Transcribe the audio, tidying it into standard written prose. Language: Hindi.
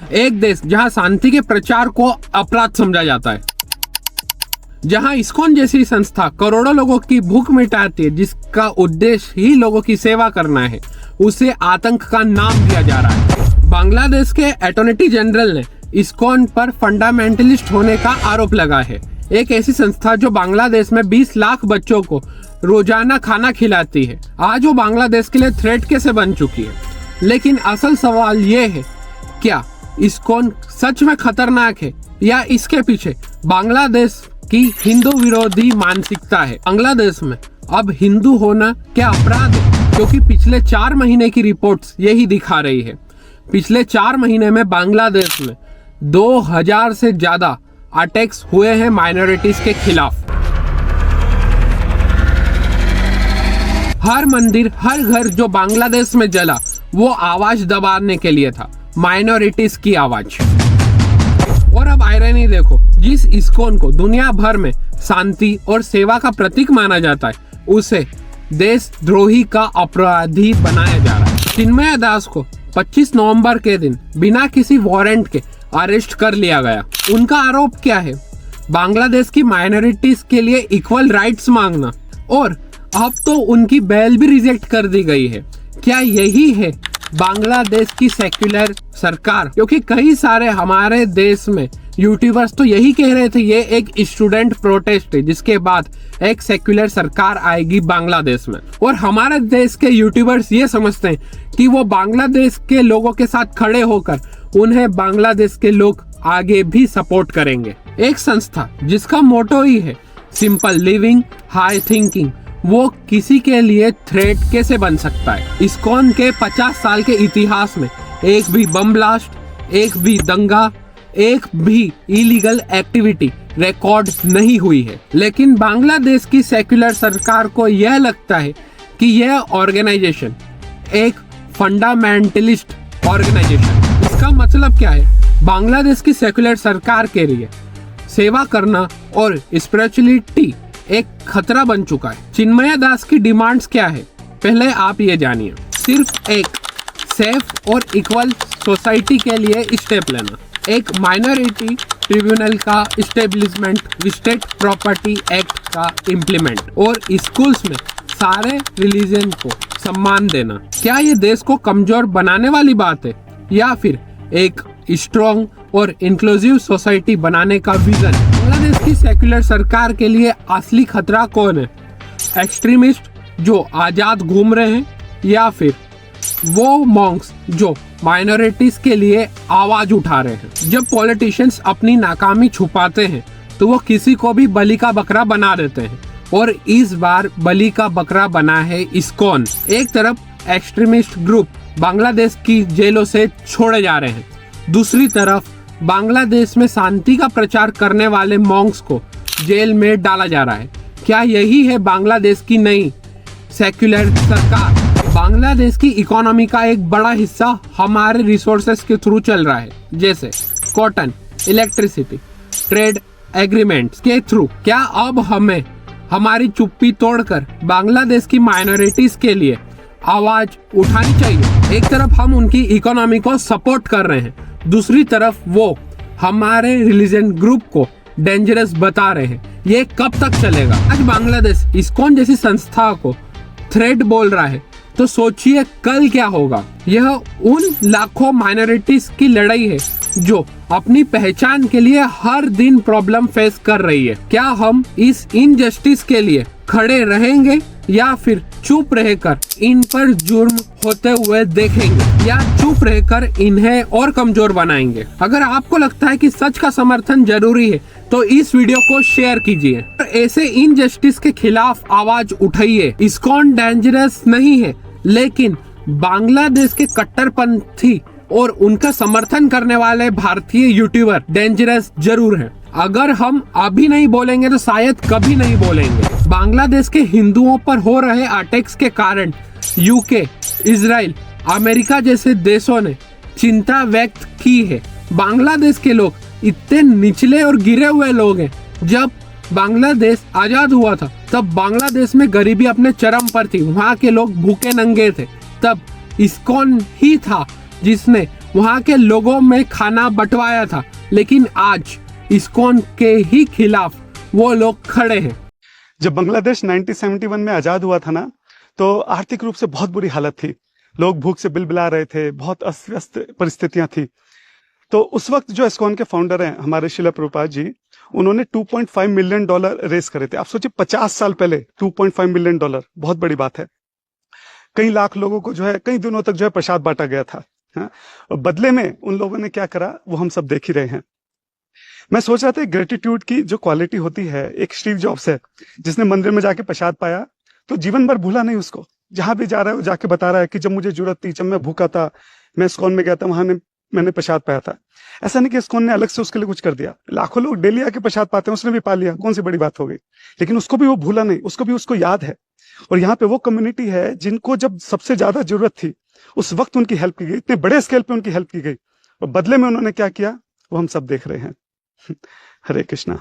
एक देश जहां शांति के प्रचार को अपराध समझा जाता है, जहां इस्कॉन जैसी संस्था करोड़ों लोगों की भूख मिटाती है, जिसका उद्देश्य ही लोगों की सेवा करना है, उसे आतंक का नाम दिया जा रहा है। बांग्लादेश के अटॉर्नी जनरल ने इस्कॉन पर फंडामेंटलिस्ट होने का आरोप लगा है। एक ऐसी संस्था जो बांग्लादेश में 20 लाख बच्चों को रोजाना खाना खिलाती है, आज वो बांग्लादेश के लिए थ्रेट कैसे बन चुकी है। लेकिन असल सवाल ये है, क्या इस्कॉन सच में खतरनाक है या इसके पीछे बांग्लादेश की हिंदू विरोधी मानसिकता है। बांग्लादेश में अब हिंदू होना क्या अपराध है? क्योंकि पिछले 4 महीने की रिपोर्ट्स यही दिखा रही है। पिछले 4 महीने में बांग्लादेश में 2000 से ज्यादा अटैक्स हुए हैं माइनॉरिटीज के खिलाफ। हर मंदिर, हर घर जो बांग्लादेश में जला, वो आवाज दबाने के लिए था, माइनॉरिटीज की आवाज। और अब आयरनी देखो, जिस इस्कॉन को दुनिया भर में शांति और सेवा का प्रतीक माना जाता है, उसे देशद्रोही का अपराधी बनाया जा रहा है। चिन्मय दास को 25 नवंबर के दिन बिना किसी वारंट के अरेस्ट कर लिया गया। उनका आरोप क्या है? बांग्लादेश की माइनॉरिटीज के लिए इक्वल राइट्स मांगना, और अब तो उनकी बेल भी रिजेक्ट कर दी गई है। क्या यही है बांग्लादेश की सेक्युलर सरकार? क्योंकि कई सारे हमारे देश में यूट्यूबर्स तो यही कह रहे थे ये एक स्टूडेंट प्रोटेस्ट है, जिसके बाद एक सेक्युलर सरकार आएगी बांग्लादेश में। और हमारे देश के यूट्यूबर्स ये समझते हैं कि वो बांग्लादेश के लोगों के साथ खड़े होकर उन्हें बांग्लादेश के लोग आगे भी सपोर्ट करेंगे। एक संस्था जिसका मोटो ही है सिंपल लिविंग हाई थिंकिंग, वो किसी के लिए थ्रेट कैसे बन सकता है? इस्कॉन के 50 साल के इतिहास में एक भी बम ब्लास्ट, एक भी दंगा, एक भी इलीगल एक्टिविटी रिकॉर्ड नहीं हुई है। लेकिन बांग्लादेश की सेक्युलर सरकार को यह लगता है कि यह ऑर्गेनाइजेशन एक फंडामेंटलिस्ट ऑर्गेनाइजेशन। इसका मतलब क्या है? बांग्लादेश की सेक्युलर सरकार के लिए सेवा करना और स्पिरिचुअलिटी एक खतरा बन चुका है। चिन्मय दास की डिमांड्स क्या है, पहले आप ये जानिए। सिर्फ एक सेफ और इक्वल सोसाइटी के लिए स्टेप लेना, एक माइनॉरिटी ट्रिब्यूनल का इस्टेब्लिशमेंट, स्टेट प्रॉपर्टी एक्ट का इम्प्लीमेंट, और स्कूल्स में सारे रिलीजन को सम्मान देना। क्या ये देश को कमजोर बनाने वाली बात है या फिर एक स्ट्रॉन्ग और इंक्लूसिव सोसाइटी बनाने का विजन? बांग्लादेश की सेक्युलर सरकार के लिए असली खतरा कौन है? एक्सट्रीमिस्ट जो आजाद घूम रहे हैं, या फिर वो मॉन्क्स जो माइनॉरिटीज के लिए आवाज उठा रहे हैं? जब पॉलिटिशियंस अपनी नाकामी छुपाते हैं तो वो किसी को भी बलि का बकरा बना देते हैं, और इस बार बलि का बकरा बना है इस्कॉन। एक तरफ एक्सट्रीमिस्ट ग्रुप बांग्लादेश की जेलों से छोड़े जा रहे हैं, दूसरी तरफ बांग्लादेश में शांति का प्रचार करने वाले मॉन्क्स को जेल में डाला जा रहा है। क्या यही है बांग्लादेश की नई सेक्युलर सरकार? बांग्लादेश की इकोनॉमी का एक बड़ा हिस्सा हमारे रिसोर्सेस के थ्रू चल रहा है, जैसे कॉटन, इलेक्ट्रिसिटी, ट्रेड एग्रीमेंट्स के थ्रू। क्या अब हमें हमारी चुप्पी तोड़कर बांग्लादेश की माइनॉरिटीज के लिए आवाज उठानी चाहिए? एक तरफ हम उनकी इकोनॉमी को सपोर्ट कर रहे हैं, दूसरी तरफ वो हमारे रिलीजन ग्रुप को डेंजरस बता रहे हैं। ये कब तक चलेगा? आज बांग्लादेश इस्कॉन जैसी संस्था को थ्रेट बोल रहा है, तो सोचिए कल क्या होगा। यह उन लाखों माइनॉरिटीज की लड़ाई है जो अपनी पहचान के लिए हर दिन प्रॉब्लम फेस कर रही है। क्या हम इस इनजस्टिस के लिए खड़े रहेंगे या फिर चुप रहकर इन पर जुर्म होते हुए देखेंगे, या चुप रहकर इन्हें और कमजोर बनाएंगे? अगर आपको लगता है कि सच का समर्थन जरूरी है तो इस वीडियो को शेयर कीजिए, ऐसे इनजस्टिस के खिलाफ आवाज उठाइए। इस्कॉन डेंजरस नहीं है, लेकिन बांग्लादेश के कट्टरपंथी और उनका समर्थन करने वाले भारतीय यूट्यूबर डेंजरस जरूर हैं। अगर हम अभी नहीं बोलेंगे तो शायद कभी नहीं बोलेंगे। बांग्लादेश के हिंदुओं पर हो रहे अटैक्स के कारण यूके, इजराइल, अमेरिका जैसे देशों ने चिंता व्यक्त की है। बांग्लादेश के लोग इतने निचले और गिरे हुए लोग हैं। जब बांग्लादेश आजाद हुआ था तब बांग्लादेश में गरीबी अपने चरम पर थी, वहाँ के लोग भूखे नंगे थे। तब इस्कॉन ही था जिसने वहाँ के लोगों में खाना बंटवाया था, लेकिन आज इस्कॉन के ही खिलाफ वो लोग खड़े हैं। जब बांग्लादेश 1971 में आजाद हुआ था ना, तो आर्थिक रूप से बहुत बुरी हालत थी। लोग भूख से बिलबिला रहे थे, बहुत अस्त व्यस्त परिस्थितियां थी। तो उस वक्त जो इस्कॉन के फाउंडर हैं हमारे शिला प्रभुपाद जी, उन्होंने $2.5 मिलियन रेस करे थे। आप सोचिए 50 साल पहले $2.5 मिलियन, बहुत बड़ी बात है। कई लाख लोगों को जो है कई दिनों तक जो है प्रसाद बांटा गया था। हाँ? और बदले में उन लोगों ने क्या करा वो हम सब देख ही रहे हैं। मैं सोच रहा था ग्रेटिट्यूड की जो क्वालिटी होती है, एक स्टीव जॉब्स है जिसने मंदिर में जाके प्रसाद पाया तो जीवन भर भूला नहीं उसको। जहां भी जा रहा है वो जाके बता रहा है कि जब मुझे जरूरत थी, जब मैं भूखा था, मैं इस्कॉन में गया था, वहां मैंने प्रसाद पाया था। ऐसा नहीं कि इस्कॉन ने अलग से उसके लिए कुछ कर दिया। लाखों लोग डेली आके प्रसाद पाते हैं, उसने भी पा लिया, कौन सी बड़ी बात हो गई। लेकिन उसको भी वो भूला नहीं, उसको याद है। और यहाँ पे वो कम्युनिटी है जिनको जब सबसे ज्यादा जरूरत थी उस वक्त उनकी हेल्प की गई, इतने बड़े स्केल पे उनकी हेल्प की गई, और बदले में उन्होंने क्या किया वो हम सब देख रहे हैं। हरे कृष्णा।